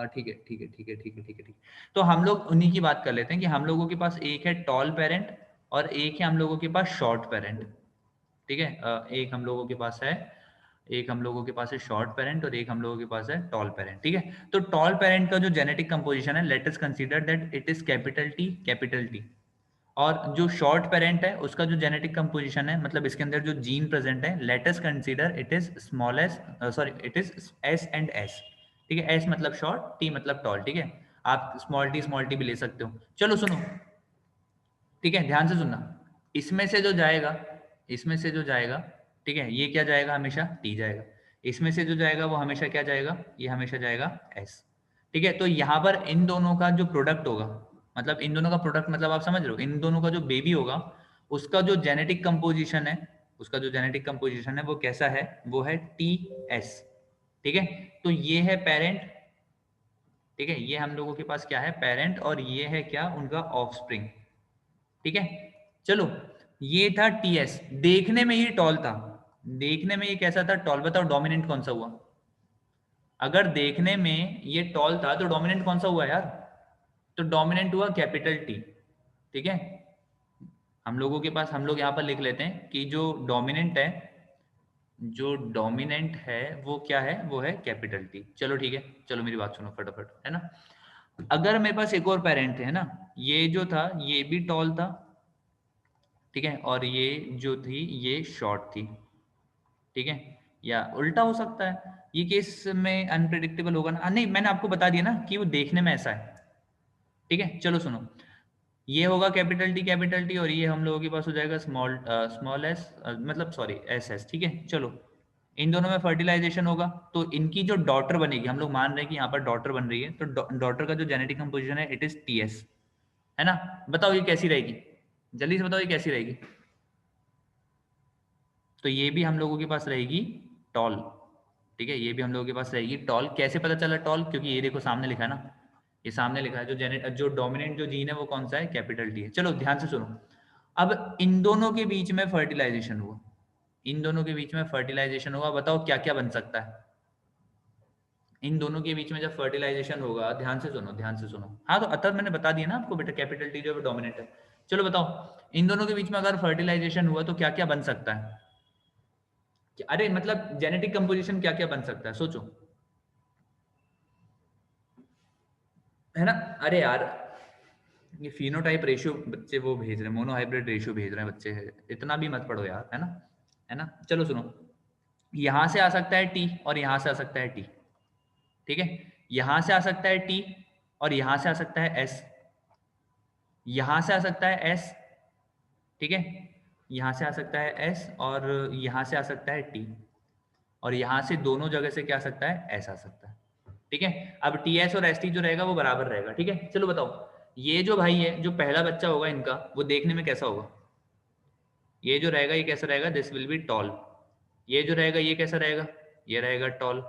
ठीक है ठीक है ठीक है ठीक है ठीक है ठीक है, तो हम लोग उन्हीं की बात कर लेते हैं कि हम लोगों के पास एक है टॉल पेरेंट और एक है हम लोगों के पास शॉर्ट पेरेंट। ठीक है, एक हम लोगों के पास है, एक हम लोगों के पास है शॉर्ट पेरेंट और एक हम लोगों के पास है टॉल पेरेंट। ठीक है, तो टॉल पेरेंट का जो जेनेटिक कंपोजिशन है, let us consider that it is capital T. और जो शॉर्ट पेरेंट है उसका जो जेनेटिक कंपोजिशन है, मतलब इसके अंदर जो जीन प्रेजेंट है, let us consider it is small S, sorry it is S and S. ठीक है, एस मतलब शॉर्ट, टी मतलब टॉल। ठीक है, आप स्मॉल टी भी ले सकते हो। चलो सुनो, ठीक है, ध्यान से सुनना। इसमें से जो जाएगा, इसमें से जो जाएगा, ठीक है, ये क्या जाएगा, हमेशा टी जाएगा। इसमें से जो जाएगा वो हमेशा क्या जाएगा, ये हमेशा जाएगा एस। ठीक है, तो यहाँ पर इन दोनों का जो प्रोडक्ट होगा, मतलब इन दोनों का प्रोडक्ट मतलब आप समझ रहे हो, इन दोनों का जो बेबी होगा उसका जो जेनेटिक कंपोजिशन है, उसका जो जेनेटिक कंपोजिशन है वो कैसा है, वो है टी एस। ठीक है, तो ये है पेरेंट। ठीक है, ये हम लोगों के पास क्या है, पेरेंट, और ये है क्या, उनका ऑफस्प्रिंग। ठीक है, चलो, ये था टीएस, देखने में ही टॉल था। देखने में ये कैसा था, टॉल। बताओ डोमिनेंट कौन सा हुआ? अगर देखने में ये टॉल था तो डोमिनेंट कौन सा हुआ यार? तो डोमिनेंट हुआ कैपिटल टी। ठीक है, हम लोगों के पास, हम लोग यहाँ पर लिख लेते हैं कि जो डोमिनेंट है, जो डोमिनेंट है वो क्या है, वो है कैपिटल टी। चलो ठीक है, चलो मेरी बात सुनो फटाफट, है ना। अगर मेरे पास एक और पेरेंट है ना, ये जो था ये भी टॉल था, ठीक है, और ये जो थी ये शॉर्ट थी। ठीक है, या उल्टा हो सकता है, ये केस में अनप्रिडिक्टेबल होगा ना। नहीं, मैंने आपको बता दिया ना कि वो देखने में ऐसा है। ठीक है, चलो सुनो, ये होगा कैपिटल टी और ये हम लोगों के पास हो जाएगा स्मॉल एस, मतलब सॉरी एस एस। ठीक है, चलो, इन दोनों में फर्टिलाइजेशन होगा तो इनकी जो डॉटर बनेगी, हम लोग मान रहे हैं कि यहाँ पर डॉटर बन रही है, तो डॉटर का जो जेनेटिक कंपोजिशन है इट इज टी एस, है ना। बताओ ये कैसी रहेगी, जल्दी से बताओ ये कैसी रहेगी। तो ये भी हम लोगों के पास रहेगी टॉल। ठीक है, ये भी हम लोगों के पास रहेगी टॉल। कैसे पता चला टॉल? क्योंकि ये देखो सामने लिखा है ना, ये सामने लिखा है जो डोमिनेंट जो जीन है वो कौन सा है, कैपिटल टी है। चलो ध्यान से सुनो, अब इन दोनों के बीच में फर्टिलाइजेशन हुआ, इन दोनों के बीच में फर्टिलाइजेशन हुआ, बताओ क्या क्या बन सकता है। इन दोनों के बीच में जब फर्टिलाइजेशन होगा, ध्यान से सुनो ध्यान से सुनो, हाँ तो अतर मैंने बता दिया ना आपको बेटा, कैपिटल टी जो है डोमिनेंट है। चलो बताओ, इन दोनों के बीच में अगर फर्टिलाइजेशन हुआ तो क्या क्या बन सकता है? अरे मतलब जेनेटिक कंपोजिशन क्या क्या बन सकता है, सोचो, है ना। अरे यार, ये फिनोटाइप रेशियो बच्चे वो भेज रहे हैं, मोनोहाइब्रिड रेशियो भेज रहे हैं बच्चे, इतना भी मत पढ़ो यार, है ना, है ना। चलो सुनो, यहां से आ सकता है टी और यहां से आ सकता है टी। ठीक है, यहां से आ सकता है टी और यहां से आ सकता है एस, यहां से आ सकता है एस। ठीक है, यहां से आ सकता है एस और यहां से आ सकता है टी, और यहां से दोनों जगह से क्या आ सकता है, एस आ सकता है। ठीक है, अब टी एस और एस टी जो रहेगा वो बराबर रहेगा। ठीक है, चलो बताओ, ये जो भाई है, जो पहला बच्चा होगा इनका, वो देखने में कैसा होगा? ये जो रहेगा ये कैसा रहेगा, दिस विल बी टॉल। ये जो रहेगा ये कैसा रहेगा, ये रहेगा टॉल,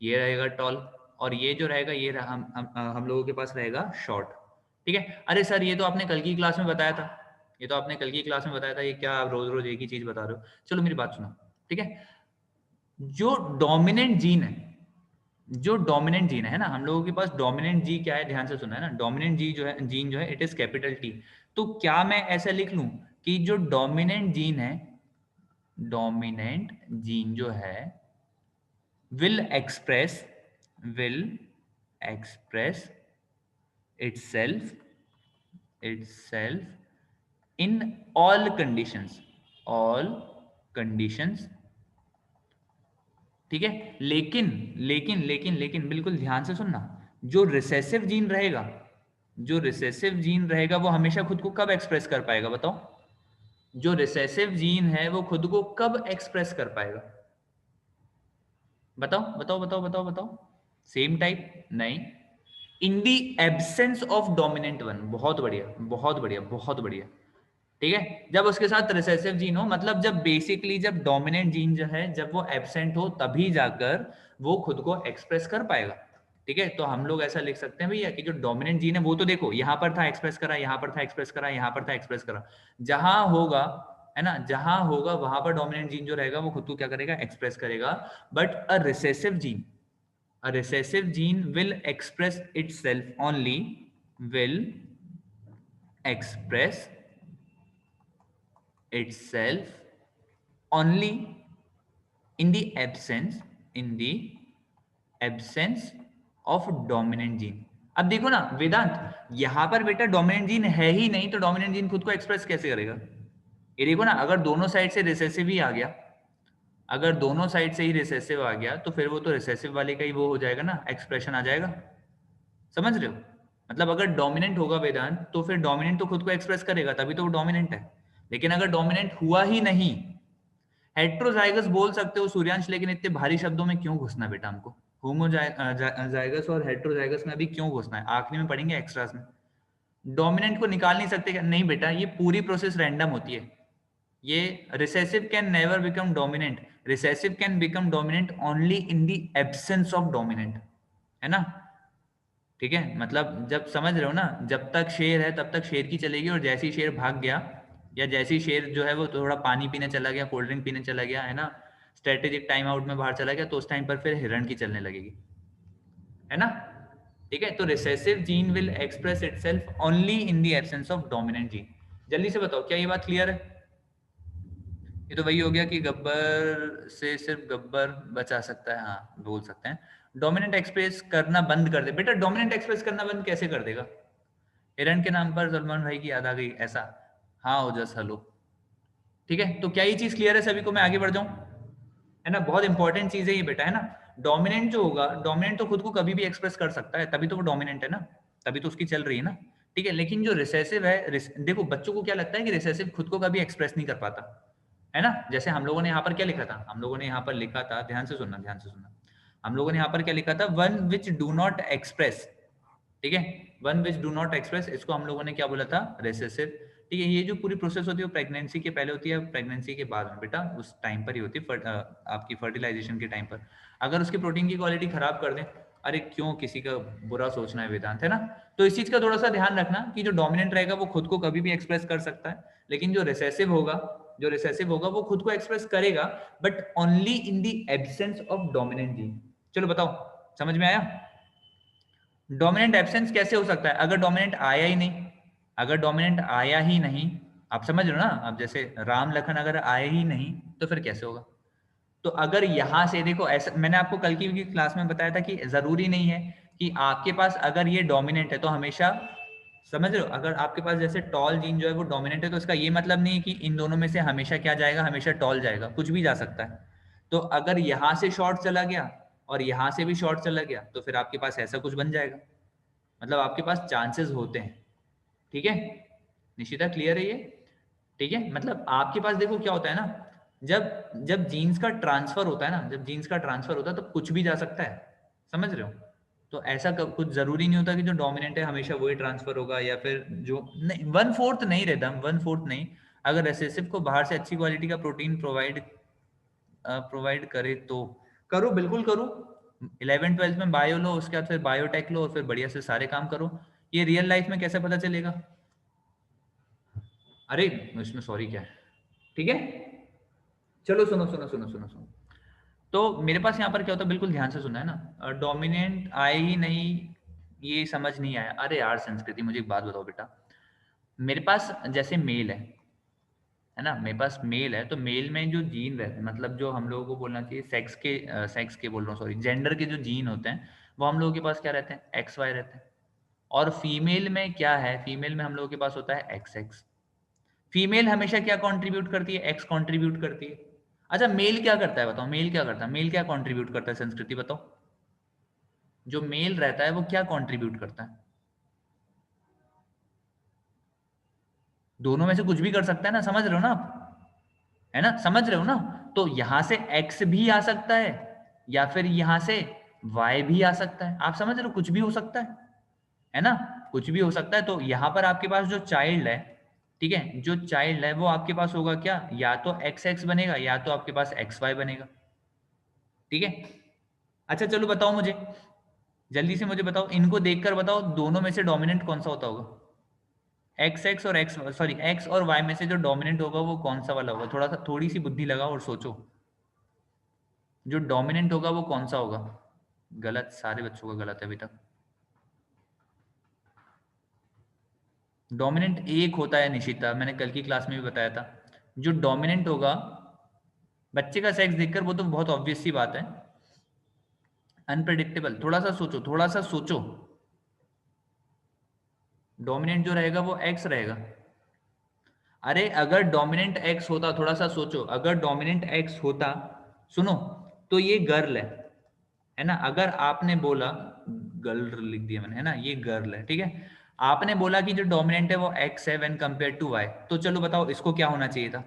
ये रहेगा टॉल, और ये जो रहेगा ये हम लोगों के पास रहेगा शॉर्ट। ठीक है, अरे सर ये तो आपने कल की क्लास में बताया था, ये तो आपने कल की क्लास में बताया था, ये क्या आप रोज रोज एक ही चीज बता रहे हो। चलो मेरी बात सुनो, ठीक है, जो डोमिनेंट जीन है, जो डोमिनेंट जीन है ना, हम लोगों के पास डोमिनेंट जी क्या है, ध्यान से सुना है ना, डोमिनेंट जी जो है, जीन जो है इट इज कैपिटल टी। तो क्या मैं ऐसा लिख लूं कि जो डोमिनेंट जीन है, डोमिनेंट जीन जो है will express, will express itself, in all conditions, all conditions। ठीक है, लेकिन लेकिन बिल्कुल ध्यान से सुनना, जो रिसेसिव जीन रहेगा, जो रिसेसिव जीन रहेगा वो हमेशा खुद को कब एक्सप्रेस कर पाएगा, बताओ? जो रिसेसिव जीन है वो खुद को कब एक्सप्रेस कर पाएगा? बताओ बताओ बताओ बताओ बताओ। सेम टाइप नहीं, in the absence of dominant one. बहुत बढ़िया बहुत बढ़िया बहुत बढ़िया। ठीक है, जब उसके साथ रिसेसिव जीन हो, मतलब जब बेसिकली जब डोमिनेंट जीन जो है जब वो एब्सेंट हो, तभी जाकर वो खुद को एक्सप्रेस कर पाएगा। ठीक है, तो हम लोग ऐसा लिख सकते हैं भैया कि जो डोमिनेंट जीन है वो तो देखो यहाँ पर था एक्सप्रेस करा, यहाँ पर था एक्सप्रेस करा, यहाँ पर था एक्सप्रेस करा, जहां होगा है ना, जहां होगा वहां पर डोमिनेंट जीन जो रहेगा वो खुद को क्या करेगा, एक्सप्रेस करेगा. But a recessive gene will express itself only in the absence of dominant gene. अब देखो ना वेदांत, यहां पर बेटा डोमिनेंट जीन है ही नहीं, तो डोमिनेंट जीन खुद को एक्सप्रेस कैसे करेगा? ये देखो ना, अगर दोनों साइड से रिसेसिव ही आ गया, अगर दोनों साइड से ही रिसेसिव आ गया, तो फिर वो तो रिसेसिव वाले का ही वो हो जाएगा ना, एक्सप्रेशन आ जाएगा. समझ रहे हो? मतलब अगर डोमिनेंट होगा वेदांत, तो फिर डोमिनेंट तो खुद को एक्सप्रेस करेगा, तभी तो वो डोमिनेंट है. लेकिन अगर डोमिनेंट हुआ ही नहीं, हेट्रोजाइगस बोल सकते हो सूर्यांश, लेकिन इतने भारी शब्दों में क्यों घुसना बेटा हमको? होमोजाइगस और हेट्रोजाइगस में अभी क्यों घुसना है? आखिरी में पढ़ेंगे एक्स्ट्रास में. डोमिनेंट को निकाल नहीं सकते क्या? नहीं बेटा, ये पूरी प्रोसेस रैंडम होती है. ये recessive can never become dominant. Recessive can become dominant only in the absence of dominant. है ना? ठीक है, मतलब जब समझ रहे हो ना, जब तक शेर है तब तक शेर की चलेगी, और जैसे ही शेर भाग गया, या जैसे ही शेर जो है वो थोड़ा पानी पीने चला गया, कोल्ड ड्रिंक पीने चला गया, है ना, स्ट्रेटेजिक टाइम आउट में बाहर चला गया, तो उस टाइम पर फिर हिरण की चलने लगेगी. है ना? ठीक है, तो recessive gene will express itself only in the absence of dominant gene. जल्दी से बताओ, क्या ये बात क्लियर है? ये तो वही हो गया कि गब्बर से सिर्फ गब्बर बचा सकता है, हाँ बोल सकते हैं. डोमिनेंट एक्सप्रेस करना बंद कर दे. बेटा डोमिनेंट एक्सप्रेस करना बंद कैसे कर देगा? हिरण के नाम पर सलमान भाई की याद आ गई ऐसा? हाँ ओजस, हेलो. ठीक है, तो क्या ये चीज क्लियर है सभी को? मैं आगे बढ़ जाऊं? है ना, बहुत इंपॉर्टेंट चीज है ये बेटा, है ना. डोमिनेंट जो होगा, डोमिनेंट तो खुद को कभी भी एक्सप्रेस कर सकता है, तभी तो वो डोमिनेंट है ना, तभी तो उसकी चल रही है ना. ठीक है, लेकिन जो रिसेसिव है, देखो बच्चों को क्या लगता है कि रिसेसिव खुद को कभी एक्सप्रेस नहीं कर पाता. है ना, जैसे हम लोगों ने यहाँ पर क्या लिखा था, हम लोगों ने यहाँ पर लिखा था, ध्यान से सुनना, ध्यान से सुनना. हम लोगों ने यहाँ पर क्या लिखा था? One which do not express. ठीक है, one which do not express, इसको हम लोगों ने क्या बोला था? रिसेसिव. ठीक है, ये जो पूरी प्रोसेस होती है वो प्रेगनेंसी के पहले होती है, प्रेगनेंसी के बाद में बेटा उस टाइम पर ही होती है, आपकी फर्टिलाइजेशन के टाइम पर. अगर उसके प्रोटीन की क्वालिटी खराब कर दें, अरे क्यों किसी का बुरा सोचना है वेदांत, है ना. तो इस चीज का थोड़ा सा ध्यान रखना कि जो डोमिनेंट रहेगा वो खुद को कभी भी एक्सप्रेस कर सकता है, लेकिन जो रिसेसिव होगा वो खुद को एक्सप्रेस करेगा, but only in the absence of dominant gene. चलो बताओ, समझ में आया? डोमिनेंट एब्सेंस कैसे हो सकता है? अगर डोमिनेंट आया ही नहीं, अगर डोमिनेंट आया ही नहीं, आप समझ रहे हो ना, अब जैसे राम लखन अगर आए ही नहीं, तो फिर कैसे होगा? तो अगर यहां से देखो, ऐसा मैंने आपको कल की क्लास में बताया था कि जरूरी नहीं है कि आपके पास अगर ये डोमिनेंट है तो हमेशा, समझ रहे हो, अगर आपके पास जैसे टॉल जीन जो है वो डोमिनेंट है, तो इसका ये मतलब नहीं है कि इन दोनों में से हमेशा क्या जाएगा, हमेशा टॉल जाएगा, कुछ भी जा सकता है. तो अगर यहां से शॉर्ट चला गया और यहां से भी शॉर्ट चला गया, तो फिर आपके पास ऐसा कुछ बन जाएगा. मतलब आपके पास चांसेस होते हैं. ठीक है निशिता, क्लियर है ये? ठीक है, मतलब आपके पास देखो क्या होता है ना, जब जब जीन्स का ट्रांसफर होता है ना, जब जीन्स का ट्रांसफर होता है तो कुछ भी जा सकता है. समझ रहे हो? तो ऐसा कुछ जरूरी नहीं होता कि जो डोमिनेंट है हमेशा वही ट्रांसफर होगा, या फिर जो नहीं, वन फोर्थ नहीं रहता, वन फोर्थ नहीं. अगर रेसेसिव को बाहर से अच्छी क्वालिटी का प्रोटीन प्रोवाइड करे तो करो, बिल्कुल करो. 11th 12th में बायो लो, उसके बाद फिर बायोटेक लो, और फिर बढ़िया से सारे काम करो. ये रियल लाइफ में कैसे पता चलेगा? अरे इसमें सॉरी क्या है? ठीक है, चलो सुनो सुनो सुनो सुनो सुनो. तो मेरे पास यहाँ पर क्या होता है, बिल्कुल ध्यान से सुनना है ना. डोमिनेंट आए ही नहीं, ये समझ नहीं आया. अरे यार संस्कृति, मुझे एक बात बताओ बेटा. मेरे पास जैसे मेल है ना, मेरे पास मेल है, तो मेल में जो जीन रहते हैं, मतलब जो हम लोगों को बोलना चाहिए सेक्स के बोल रहा हूँ, सॉरी, जेंडर के जो जीन होते हैं, वो हम लोगों के पास क्या रहते हैं? एक्स वाई रहते हैं. और फीमेल में क्या है? फीमेल में हम लोगों के पास होता है एक्स एक्स. फीमेल हमेशा क्या कंट्रीब्यूट करती है? एक्स कंट्रीब्यूट करती है. अच्छा मेल क्या करता है बताओ, मेल क्या करता है? मेल क्या कंट्रीब्यूट करता है संस्कृति, बताओ. जो मेल रहता है वो क्या कंट्रीब्यूट करता है? दोनों में से कुछ भी कर सकता है ना, समझ रहे हो ना आप? है ना, समझ रहे हो ना? तो यहां से एक्स भी आ सकता है, या फिर यहां से वाई भी आ सकता है. आप समझ रहे हो, कुछ भी हो सकता है ना, कुछ भी हो सकता है. तो यहां पर आपके पास जो चाइल्ड है, ठीक है, जो चाइल्ड है वो आपके पास होगा क्या? या तो एक्स एक्स बनेगा, या तो आपके पास एक्स वाई बनेगा. ठीक है. अच्छा चलो बताओ मुझे, जल्दी से मुझे बताओ, इनको देखकर बताओ, दोनों में से डोमिनेंट कौन सा होता होगा? एक्स एक्स और एक्स सॉरी एक्स और वाई में से जो डोमिनेंट होगा वो कौन सा वाला होगा? थोड़ी सी बुद्धि लगाओ और सोचो, जो डोमिनेंट होगा वो कौन सा होगा? गलत, सारे बच्चों का गलत है अभी तक। डोमिनेंट एक होता है निशिता, मैंने कल की क्लास में भी बताया था। जो डोमिनेंट होगा, बच्चे का सेक्स देखकर, वो तो बहुत ऑब्वियस सी बात है। अनप्रेडिक्टेबल, थोड़ा सा सोचो, थोड़ा सा सोचो। डोमिनेंट जो रहेगा वो एक्स रहेगा। अरे अगर डोमिनेंट एक्स होता, थोड़ा सा सोचो, अगर डोमिनेंट एक्स होता, सुनो, तो ये गर्ल है ना? अगर आपने बोला, गर्ल लिख दिया मैंने, है ना? ये गर्ल है, ठीक है। आपने बोला कि जो डोमिनेंट है वो एक्स है व्हेन कंपेयर टू वाई, तो चलो बताओ इसको क्या होना चाहिए था?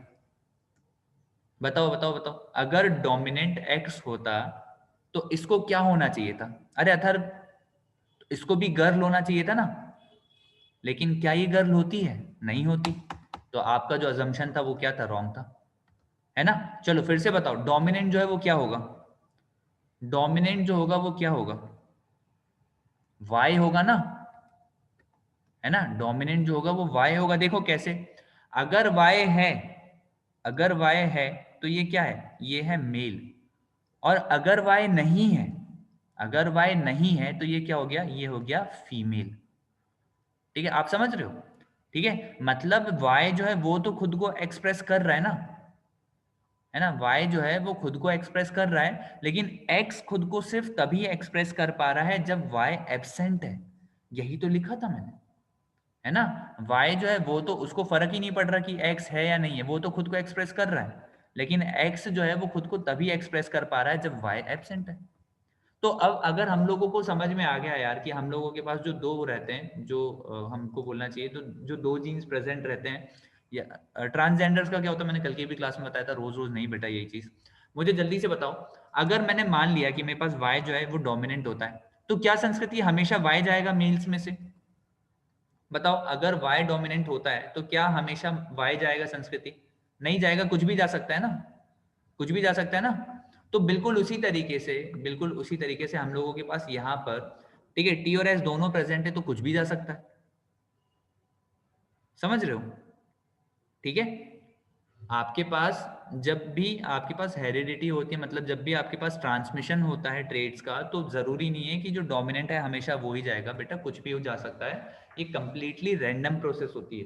बताओ बताओ बताओ, अगर डोमिनेंट एक्स होता तो इसको क्या होना चाहिए था? अरे अथर, इसको भी गर्ल होना चाहिए था ना। लेकिन क्या ये गर्ल होती है? नहीं होती। तो आपका जो अजम्पशन था वो क्या था? रॉन्ग था, है ना? चलो फिर से बताओ, डोमिनेंट जो है वो क्या होगा? डोमिनेंट जो होगा वो क्या होगा? वाई होगा ना, है ना? डोमिनेंट जो होगा वो वाई होगा। देखो कैसे, अगर वाई है, अगर वाई है तो ये क्या है? ये है मेल। और अगर वाई नहीं है, अगर वाई नहीं है तो ये क्या हो गया? ये हो गया फीमेल। ठीक है, आप समझ रहे हो? ठीक है, मतलब वाई जो है वो तो खुद को एक्सप्रेस कर रहा है ना, है ना? वाई जो है वो खुद को एक्सप्रेस कर रहा है, लेकिन एक्स खुद को सिर्फ तभी एक्सप्रेस कर पा रहा है जब वाई एब्सेंट है। यही तो लिखा था मैंने, है ना? वाई जो है वो तो, उसको फर्क ही नहीं पड़ रहा कि एक्स है या नहीं है, वो तो खुद को एक्सप्रेस कर रहा है। लेकिन एक्स जो है वो खुद को तभी एक्सप्रेस कर पा रहा है जब वाई एब्सेंट है। तो अब अगर हम लोगों को समझ में आ गया यार कि हम लोगों के पास जो दो रहते हैं, जो हमको बोलना चाहिए, तो जो दो जीन्स प्रेजेंट रहते हैं, या ट्रांसजेंडर्स का क्या होता है, मैंने कल की भी क्लास में बताया था, रोज रोज नहीं बेटा यही चीज। मुझे जल्दी से बताओ, अगर मैंने मान लिया कि मेरे पास वाई जो है वो डोमिनेंट होता है, तो क्या संस्कृति हमेशा वाई जाएगा मेल्स में से? बताओ, अगर वाई डोमिनेंट होता है तो क्या हमेशा वाई जाएगा संस्कृति? नहीं जाएगा, कुछ भी जा सकता है ना, कुछ भी जा सकता है ना। तो बिल्कुल उसी तरीके से, बिल्कुल उसी तरीके से हम लोगों के पास यहाँ पर, ठीक है, टी और एस दोनों प्रेजेंट है तो कुछ भी जा सकता है। समझ रहे हो? ठीक है, आपके पास जब भी आपके पास हेरिडिटी होती है, मतलब जब भी आपके पास ट्रांसमिशन होता है ट्रेड्स का, तो जरूरी नहीं है कि जो डोमिनेंट है हमेशा वो ही जाएगा बेटा, कुछ भी हो जा सकता है। ये कंप्लीटली रैंडम प्रोसेस होती है।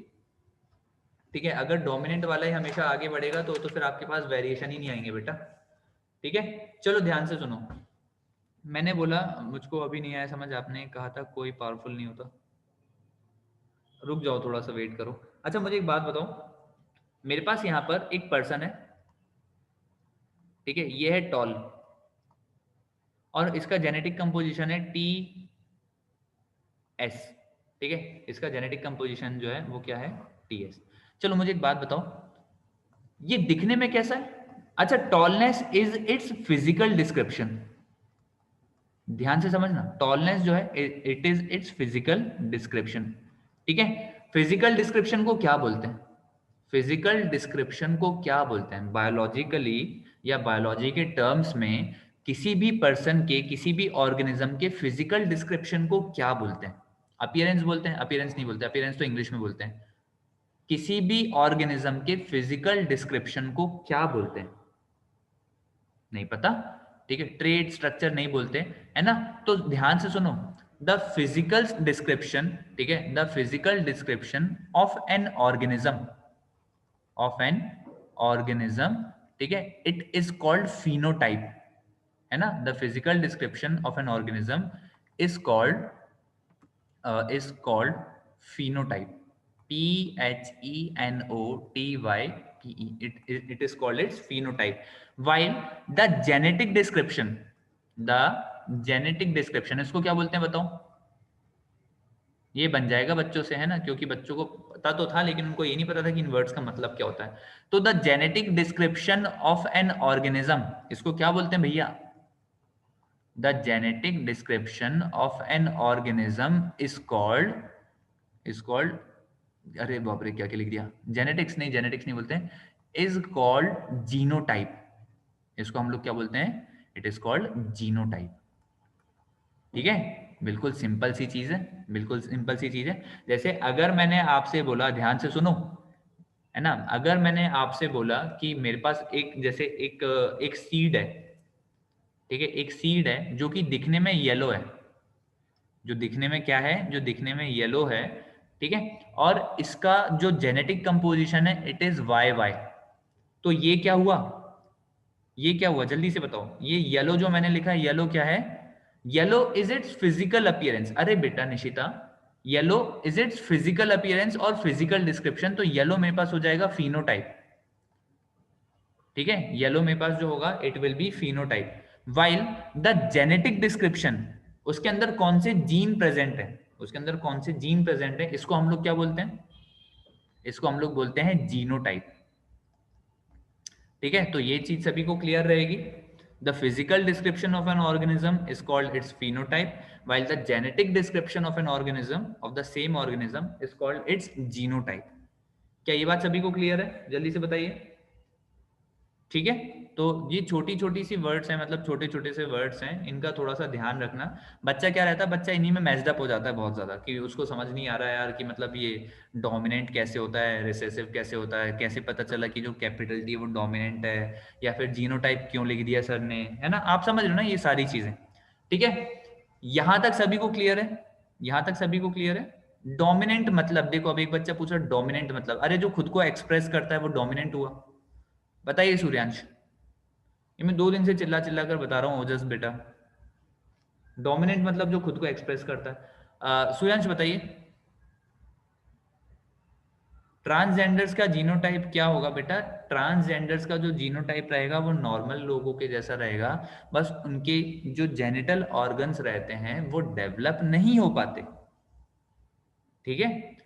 ठीक है, अगर डोमिनेंट वाला ही हमेशा आगे बढ़ेगा तो फिर आपके पास वेरिएशन ही नहीं आएंगे बेटा। ठीक है, चलो ध्यान से सुनो। मैंने बोला मुझको अभी नहीं आया समझ, आपने कहा था कोई पावरफुल नहीं होता। रुक जाओ, थोड़ा सा वेट करो। अच्छा मुझे एक बात बताओ, मेरे पास यहाँ पर एक पर्सन है, ठीक है, ये है टॉल, और इसका जेनेटिक कंपोजिशन है टी एस। ठीक है, इसका जेनेटिक कंपोजिशन जो है वो क्या है? T S. चलो मुझे एक बात बताओ, ये दिखने में कैसा है? अच्छा, tallness is it's physical description. ध्यान से समझना, टॉलनेस जो है it is it's physical description. ठीक है, फिजिकल डिस्क्रिप्शन को क्या बोलते हैं? फिजिकल डिस्क्रिप्शन को क्या बोलते हैं बायोलॉजिकली, या बायोलॉजी के टर्म्स में? किसी भी पर्सन के, किसी भी ऑर्गेनिज्म के फिजिकल डिस्क्रिप्शन को क्या बोलते हैं? अपीयरेंस बोलते हैं? अपीयरेंस नहीं बोलते, अपीयरेंस तो इंग्लिश में बोलते हैं। किसी भी ऑर्गेनिज्म के फिजिकल डिस्क्रिप्शन को क्या बोलते हैं? नहीं पता? ठीक है, ट्रेड स्ट्रक्चर नहीं बोलते, है ना? तो ध्यान से सुनो, द फिजिकल डिस्क्रिप्शन, ठीक है, the physical description of an organism, of an organism, ठीक है, इट इज कॉल्ड फिनोटाइप, है ना? The physical description of an organism is called, is called phenotype. Phenotype. It is called its phenotype. While the genetic description, the genetic description, इसको क्या बोलते हैं बताओ? ये बन जाएगा बच्चों से, है ना? क्योंकि बच्चों को पता तो था लेकिन उनको ये नहीं पता था कि इन वर्ड्स का मतलब क्या होता है। तो the genetic description of an organism, इसको क्या बोलते हैं भैया? The genetic description of an organism is called, अरे बाप रे क्या क्या लिख दिया, जेनेटिक्स नहीं बोलते हैं, इज कॉल्ड जीनोटाइप। इसको हम लोग क्या बोलते हैं? It is called genotype. ठीक है, बिल्कुल सिंपल सी चीज है, बिल्कुल सिंपल सी चीज है। जैसे अगर मैंने आपसे बोला, ध्यान से सुनो, है ना, अगर मैंने आपसे बोला कि मेरे पास एक, जैसे एक सीड है, ठीक है, एक सीड है जो कि दिखने में येलो है, जो दिखने में क्या है, जो दिखने में येलो है, ठीक है, और इसका जो जेनेटिक कंपोजिशन है इट इज वाई वाई। तो ये क्या हुआ, ये क्या हुआ, जल्दी से बताओ, ये येलो जो मैंने लिखा है, येलो क्या है, yellow is it's physical appearance. अरे बेटा Nishita, yellow is it's physical appearance और फिजिकल डिस्क्रिप्शन, तो येलो मेरे पास हो जाएगा फिनोटाइप, ठीक है, येलो मेरे पास जो होगा it will be phenotype. While the genetic description, उसके अंदर कौन से जीन प्रेजेंट है, उसके अंदर कौन से जीन प्रेजेंट है, इसको हम लोग क्या बोलते हैं, इसको हम लोग बोलते हैं जीनोटाइप, ठीक है। तो ये चीज सभी को क्लियर रहेगी। The physical description of an organism is called its phenotype, while the genetic description of an organism of the same organism is called its genotype। क्या ये बात सभी को क्लियर है, जल्दी से बताइए, ठीक है। तो ये छोटी छोटी सी वर्ड्स हैं, मतलब छोटे छोटे से वर्ड्स हैं, इनका थोड़ा सा ध्यान रखना। बच्चा क्या रहता है, बच्चा इन्हीं में मैच्ड अप हो जाता है बहुत ज्यादा, कि उसको समझ नहीं आ रहा है यार कि मतलब ये डोमिनेंट कैसे होता है, रिसेसिव कैसे होता है, कैसे पता चला कि जो कैपिटल टी है वो डोमिनेंट है, या फिर जीनोटाइप क्यों लिख दिया सर ने, है ना, आप समझ लो ना ये सारी चीजें, ठीक है। यहां तक सभी को क्लियर है, यहां तक सभी को क्लियर है। डोमिनेंट मतलब देखो, अब एक बच्चा पूछा डोमिनेंट मतलब, अरे जो खुद को एक्सप्रेस करता है वो डोमिनेंट हुआ, बताइए सूर्यांश, ये मैं 2 दिन से चिल्ला चिल्ला कर बता रहा हूँ ओजस बेटा, डोमिनेंट मतलब जो खुद को एक्सप्रेस करता है। सूर्यांश बताइए, ट्रांसजेंडर्स का जीनोटाइप क्या होगा बेटा, ट्रांसजेंडर्स का जो जीनोटाइप रहेगा वो नॉर्मल लोगों के जैसा रहेगा, बस उनके जो जेनिटल ऑर्गन्स रहते हैं वो डेवलप नहीं हो पाते, ठीक है,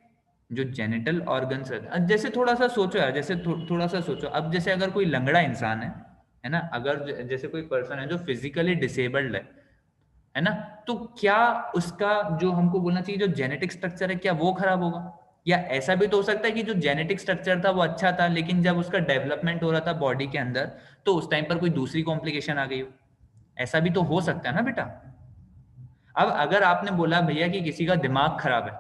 जो जेनिटल ऑर्गन्स रहते हैं। जैसे थोड़ा सा सोचो यार, जैसे थोड़ा सा सोचो, अब जैसे अगर कोई लंगड़ा इंसान है ना, अगर जैसे कोई पर्सन है जो फिजिकली डिसेबल्ड है ना, तो क्या उसका जो हमको बोलना चाहिए जो जेनेटिक स्ट्रक्चर है क्या वो खराब होगा, या ऐसा भी तो हो सकता है कि जो जेनेटिक स्ट्रक्चर था वो अच्छा था, लेकिन जब उसका डेवलपमेंट हो रहा था बॉडी के अंदर तो उस टाइम पर कोई दूसरी कॉम्प्लिकेशन आ गई हो, ऐसा भी तो हो सकता है ना बेटा। अब अगर आपने बोला भैया कि किसी का दिमाग खराब है,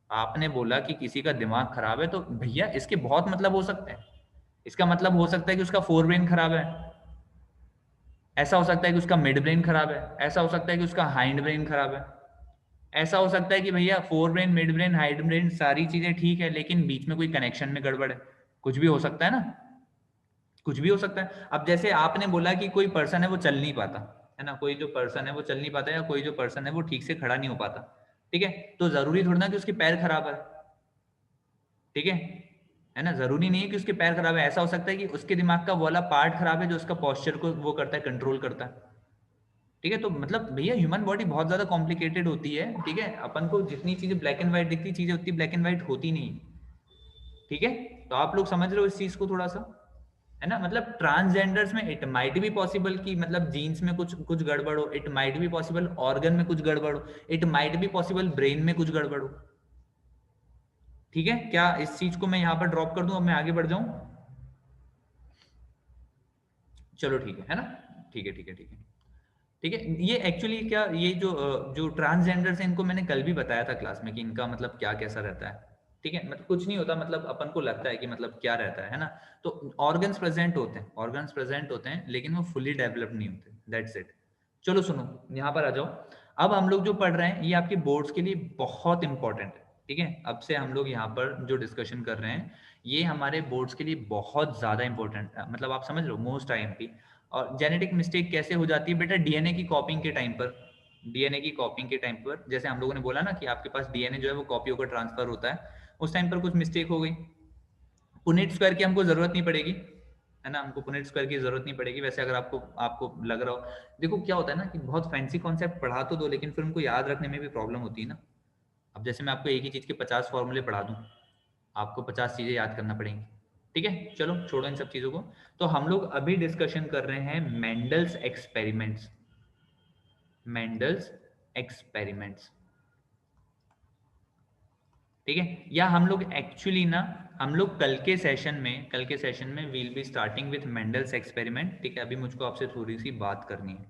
आपने बोला कि किसी का दिमाग खराब है, तो भैया इसके बहुत मतलब हो सकते हैं, इसका मतलब हो सकता है कि उसका फोर ब्रेन खराब है, ऐसा हो सकता है कि उसका मिड ब्रेन खराब है, ऐसा हो सकता है कि उसका हाइंड ब्रेन खराब है, ऐसा हो सकता है कि भैया fore brain, mid brain, hind brain सारी चीजें ठीक है लेकिन बीच में कोई कनेक्शन में गड़बड़ है, कुछ भी हो सकता है ना, कुछ भी हो सकता है। अब जैसे आपने बोला कि कोई पर्सन है वो चल नहीं पाता, है ना, कोई जो पर्सन है वो चल नहीं पाता, या कोई जो पर्सन है वो ठीक से खड़ा नहीं हो पाता, ठीक है, तो जरूरी थोड़ी ना कि उसके पैर खराब है, ठीक है ना, जरूरी नहीं है कि उसके पैर खराब है, ऐसा हो सकता है कि उसके दिमाग का वो वाला पार्ट खराब है जो उसका पोस्चर को वो करता है, कंट्रोल करता है, ठीक है। तो मतलब भैया ह्यूमन बॉडी बहुत ज्यादा कॉम्प्लिकेटेड होती है, ठीक है, अपन को जितनी चीजें ब्लैक एंड व्हाइट दिखती चीजें उतनी ब्लैक एंड व्हाइट होती नहीं, ठीक है। तो आप लोग समझ रहे हो इस चीज को थोड़ा सा, है ना, मतलब ट्रांसजेंडर्स में इट माइट बी पॉसिबल कि मतलब जीन्स में कुछ कुछ गड़बड़ हो, it might be possible organ में कुछ गड़बड़ हो, it might be possible brain में कुछ गड़बड़ हो, ठीक है। क्या इस चीज को मैं यहाँ पर ड्रॉप कर दूं, अब मैं आगे बढ़ जाऊं, चलो ठीक है ना, ठीक है ठीक है ठीक है ठीक है। ये एक्चुअली क्या, ये जो ट्रांसजेंडर्स हैं इनको मैंने कल भी बताया था क्लास में कि इनका मतलब क्या कैसा रहता है, ठीक है, मतलब कुछ नहीं होता, मतलब अपन को लगता है कि मतलब क्या रहता है ना, तो ऑर्गन्स प्रेजेंट होते हैं, ऑर्गन्स प्रेजेंट होते हैं लेकिन वो फुली डेवलप नहीं होते, दैट्स इट। चलो सुनो, यहाँ पर आ जाओ। अब हम लोग जो पढ़ रहे हैं ये आपके बोर्ड्स के लिए बहुत इंपॉर्टेंट है, ठीक है, अब से हम लोग यहाँ पर जो डिस्कशन कर रहे हैं ये हमारे बोर्ड्स के लिए बहुत ज्यादा इंपॉर्टेंट, मतलब आप समझ लो मोस्ट आईएमपी। और जेनेटिक मिस्टेक कैसे हो जाती है बेटा, डीएनए की कॉपिंग के टाइम पर, डीएनए की कॉपिंग के टाइम पर जैसे हम लोगों ने बोला ना कि आपके पास डीएनए जो है वो कॉपी होकर ट्रांसफर होता है, उस टाइम पर कुछ मिस्टेक हो गई, पुनेट स्क्वायर की हमको जरूरत नहीं पड़ेगी, है ना, हमको पुनेट स्क्वायर की जरूरत नहीं पड़ेगी। वैसे अगर आपको आपको लग रहा हो, देखो क्या होता है ना कि बहुत फैंसी कॉन्सेप्ट पढ़ा तो दो लेकिन फिर उनको याद रखने में भी प्रॉब्लम होती है ना। अब जैसे मैं आपको एक ही चीज के 50 फॉर्मूले पढ़ा दूं, आपको 50 चीजें याद करना पड़ेंगी, ठीक है, चलो छोड़ो इन सब चीजों को। तो हम लोग अभी डिस्कशन कर रहे हैं मेंडल्स एक्सपेरिमेंट्स, मेंडल्स एक्सपेरिमेंट्स, ठीक है। या हम लोग एक्चुअली ना, हम लोग कल के सेशन में will be starting with Mendel's experiment, ठीक है, अभी मुझको आपसे थोड़ी सी बात करनी है,